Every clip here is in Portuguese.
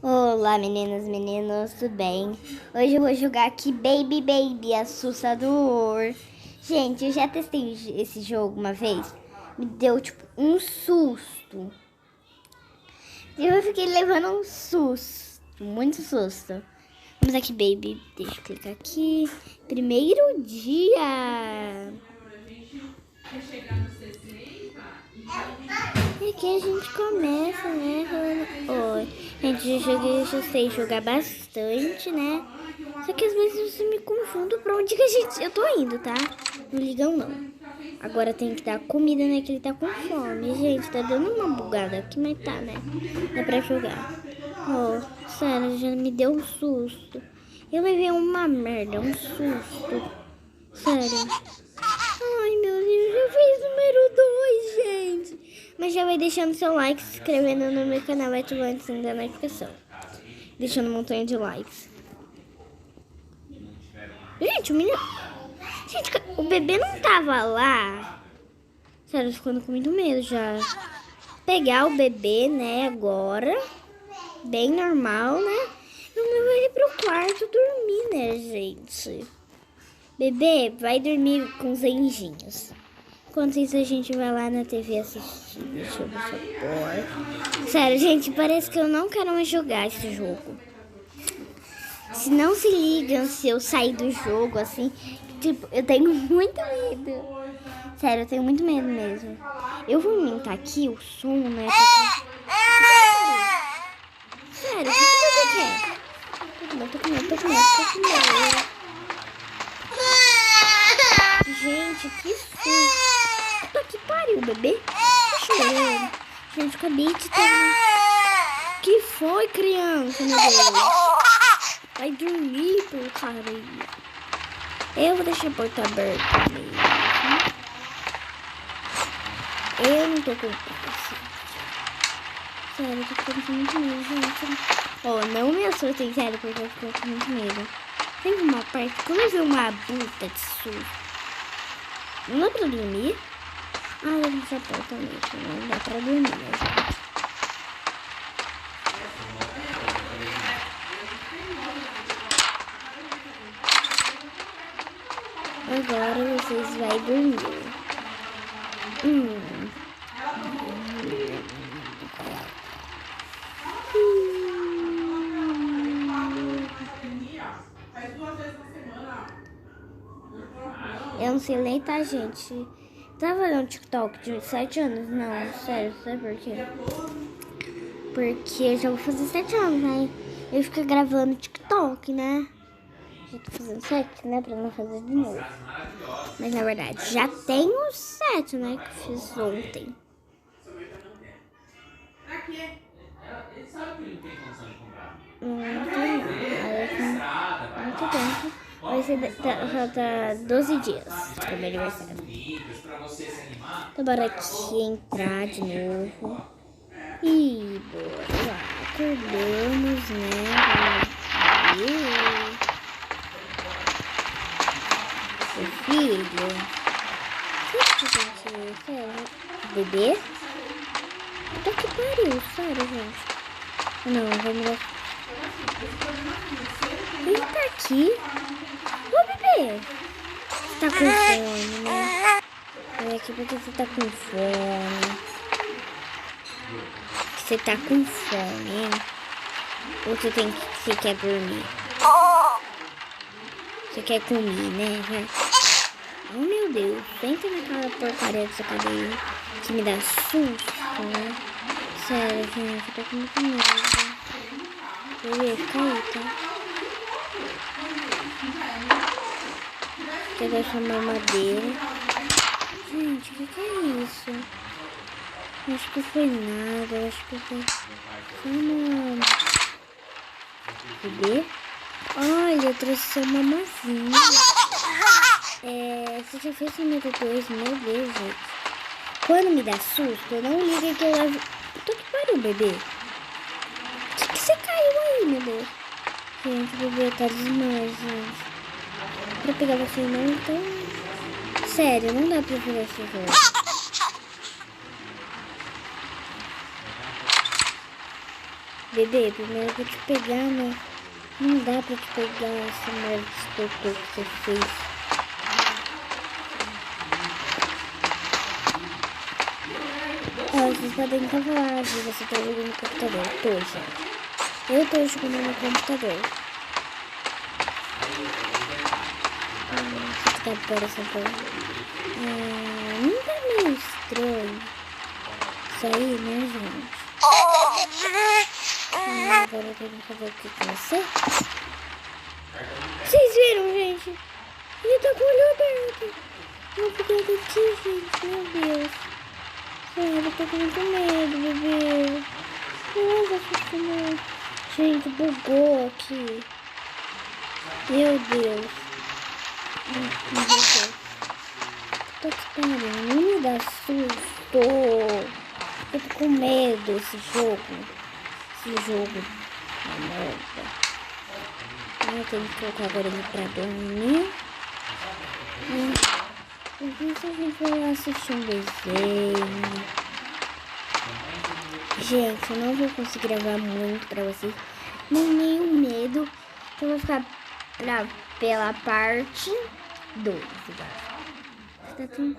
Olá meninas, meninos, tudo bem? Hoje eu vou jogar aqui Baby Baby Assustador. Gente, eu já testei esse jogo uma vez. Me deu tipo um susto. Eu fiquei levando um susto, muito susto. Vamos aqui, Baby. Deixa eu clicar aqui. Primeiro dia. E aqui a gente começa, né? Oi. Gente, eu já sei jogar bastante, né? Só que às vezes eu me confundo pra onde que eu tô indo, tá? Não ligam, não. Agora tem que dar comida, né? Que ele tá com fome. Gente, tá dando uma bugada aqui, mas tá, né? Dá pra jogar. Oh, sério, já me deu um susto. Eu levei uma merda, um susto. Sério. Ai, meu Deus, eu fiz número 2, gente. Mas já vai deixando seu like, se inscrevendo no meu canal e ativando o sininho da notificação. Deixando um montanha de likes. Gente, o menino... Gente, o bebê não tava lá. Sério, eu tô ficando com muito medo já. Pegar o bebê, né, agora. Bem normal, né? Vamos levar ele pro quarto dormir, né, gente? Bebê, vai dormir com os anjinhos. Enquanto isso, a gente vai lá na TV assistir. Deixa eu ver se eu posso. Sério, gente, parece que eu não quero mais jogar esse jogo. Se não se ligam se eu sair do jogo, assim, tipo, eu tenho muito medo. Sério, eu tenho muito medo mesmo. Eu vou aumentar aqui o som, né? Sério, o que você quer? Tô com medo. Gente, que susto. Puta que pariu, bebê. Tá chorando. Gente, acabei de ter... Que foi, criança, meu Deus? Vai dormir, porcaria. Eu vou deixar a porta aberta mesmo. Eu não tô com pressa. Sério, eu tô ficando com muito medo, gente. Oh, não me assustem, sério, porque eu tô com muito medo. Tem uma parte, quando eu vi uma buta de susto, não dá pra dormir? Ah, eu não sei porta mesmo, não dá pra dormir, gente. Agora vocês vão dormir. Eu não sei ler, tá, gente? Tava no TikTok de 7 anos? Não, sério, sabe por quê? Porque eu já vou fazer 7 anos, né? Eu fico gravando TikTok, né? Já tô fazendo 7, né? Pra não fazer de novo. Mas na verdade, já tenho 7, né? Que eu fiz ontem. Não tem muito tempo. Vai ser falta 12 dias pro meu aniversário. Então bora aqui entrar de novo. E bora lá. Acordamos, né? Meu filho. O que gente? Bebê? Puta que pariu, sério, gente. Não, vamos lá. Ele tá aqui. Ô, bebê. Você tá com fome, né? Olha aqui porque você tá com fome. Você tá com fome, hein? Ou você quer dormir? Você quer comer, né? Oh, meu Deus. Senta naquela porcaria dessa cadeira que me dá susto, né? Sério, gente, eu tô com muito medo. Bebê, fica aí, tá? Quer deixar uma madeira? Gente, o que é isso? Acho que foi nada, acho que foi só uma... Bebê? Olha, eu trouxe só uma mamazinha. Você já fez o número 2, meu Deus, gente. Quando me dá susto, eu não liga que eu levo... Puta que pariu, bebê. Que você caiu aí, meu Deus? Gente, o bebê tá desmaiado, gente. Pra pegar você não, então... Sério, não dá pra pegar esse jogo. Bebê, primeiro eu vou te pegar, né? Não dá pra te pegar essa merda de doutor que você fez. Vocês podem então falar se você tá jogando no computador. Eu tô, gente. Eu tô jogando no computador. Você tá aparecendo. Não tá meio estranho isso aí, né, gente? Agora eu vou fazer aqui com você. Vocês viram, gente? Ele tá com o olho aberto. Não fiquei aqui, gente. Meu Deus. Sério, eu tô com muito medo, bebê. Não vai funcionar. Gente, bugou aqui. Meu Deus. Meu Deus. Tô te parindo. Não me dá susto. Eu tô com medo desse jogo. Esse jogo. Merda. Eu tenho que colocar agora ele pra dormir. Depois a gente vai lá assistir um desenho. Gente, eu não vou conseguir gravar muito pra vocês. Nem nenhum medo. Então eu vou ficar pela parte 2. Tá tão...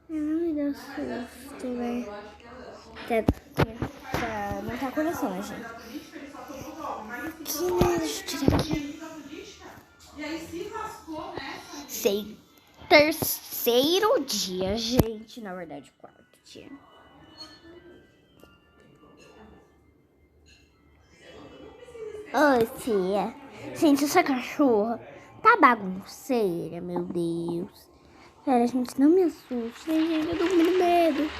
Não me dá susto, velho. Não tá começando, gente. Que merda, deixa eu tirar aqui. Terceiro dia, gente. Na verdade, quarto dia. Oi, tia. Gente, essa cachorra tá bagunceira, meu Deus. Sério, gente, não me assuste, gente. Eu tô com muito medo.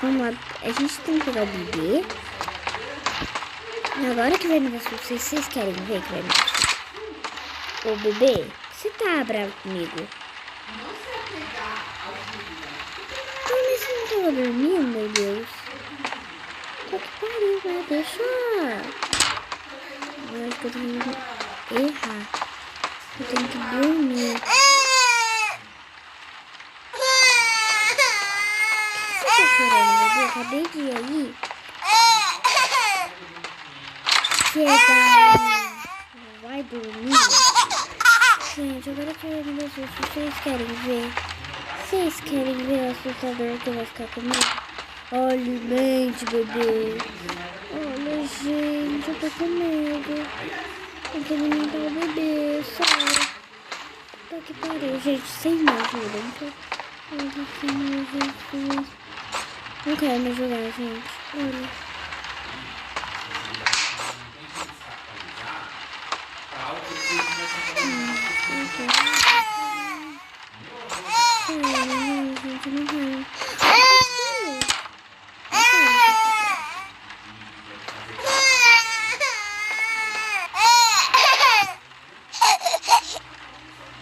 Vamos lá. A gente tem que pegar o bebê. E agora que vai me dar susto, vocês querem ver que vai me dar susto? Ô, bebê, você tá bravo comigo? Mas você não tava dormindo, meu Deus? Tô que pariu, vai deixar. Eu acho que eu tenho que errar. Eu tenho que dormir. Você tá chorando, bebê? Eu acabei de ir aí. Vai dormir. Gente, agora que eu me assusto, vocês querem ver? Vocês querem ver o assustador que vai ficar comigo? Olha, mente, bebê. Olha, gente, eu tô com medo. Eu quero alimentar o bebê, sério. Tá que pariu, gente, sem me ajuda. Olha, Senhor Jesus. Não quero me ajudar, gente. Olha.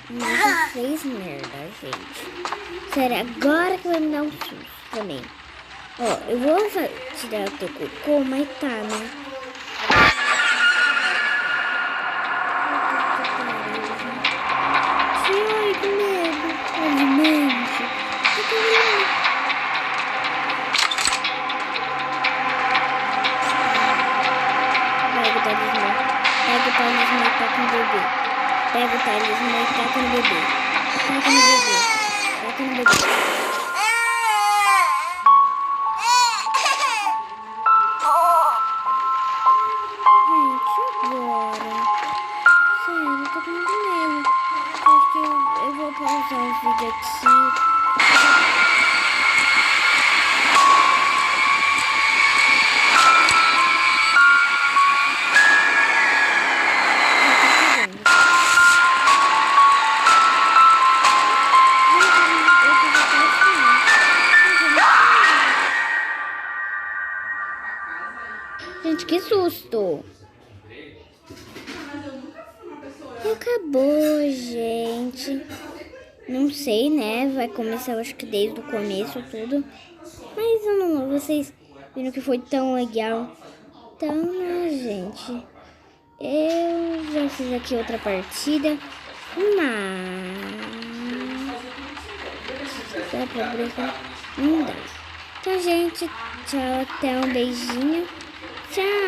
Mas fez merda, gente. Sério, agora que vai me dar um susto também. Ó, eu vou tirar o teu cocô, mas tá, né? Ai, que medo. Alimente. Pega o talismã. Pega o talismã e toca no bebê. Pega o talismã e toca no bebê. Toca no bebê. Toca no bebê. Gente, agora. Sério, eu tô com muito medo. Acho que eu vou pausar o vídeo aqui. Gente, que susto! E acabou, gente. Não sei, né? Vai começar, eu acho que desde o começo tudo. Mas eu não... Vocês viram que foi tão legal. Então, né, gente? Eu já fiz aqui outra partida. Mas... Dá pra brincar? Não dá. Então, gente, tchau. Até um beijinho. Tchau.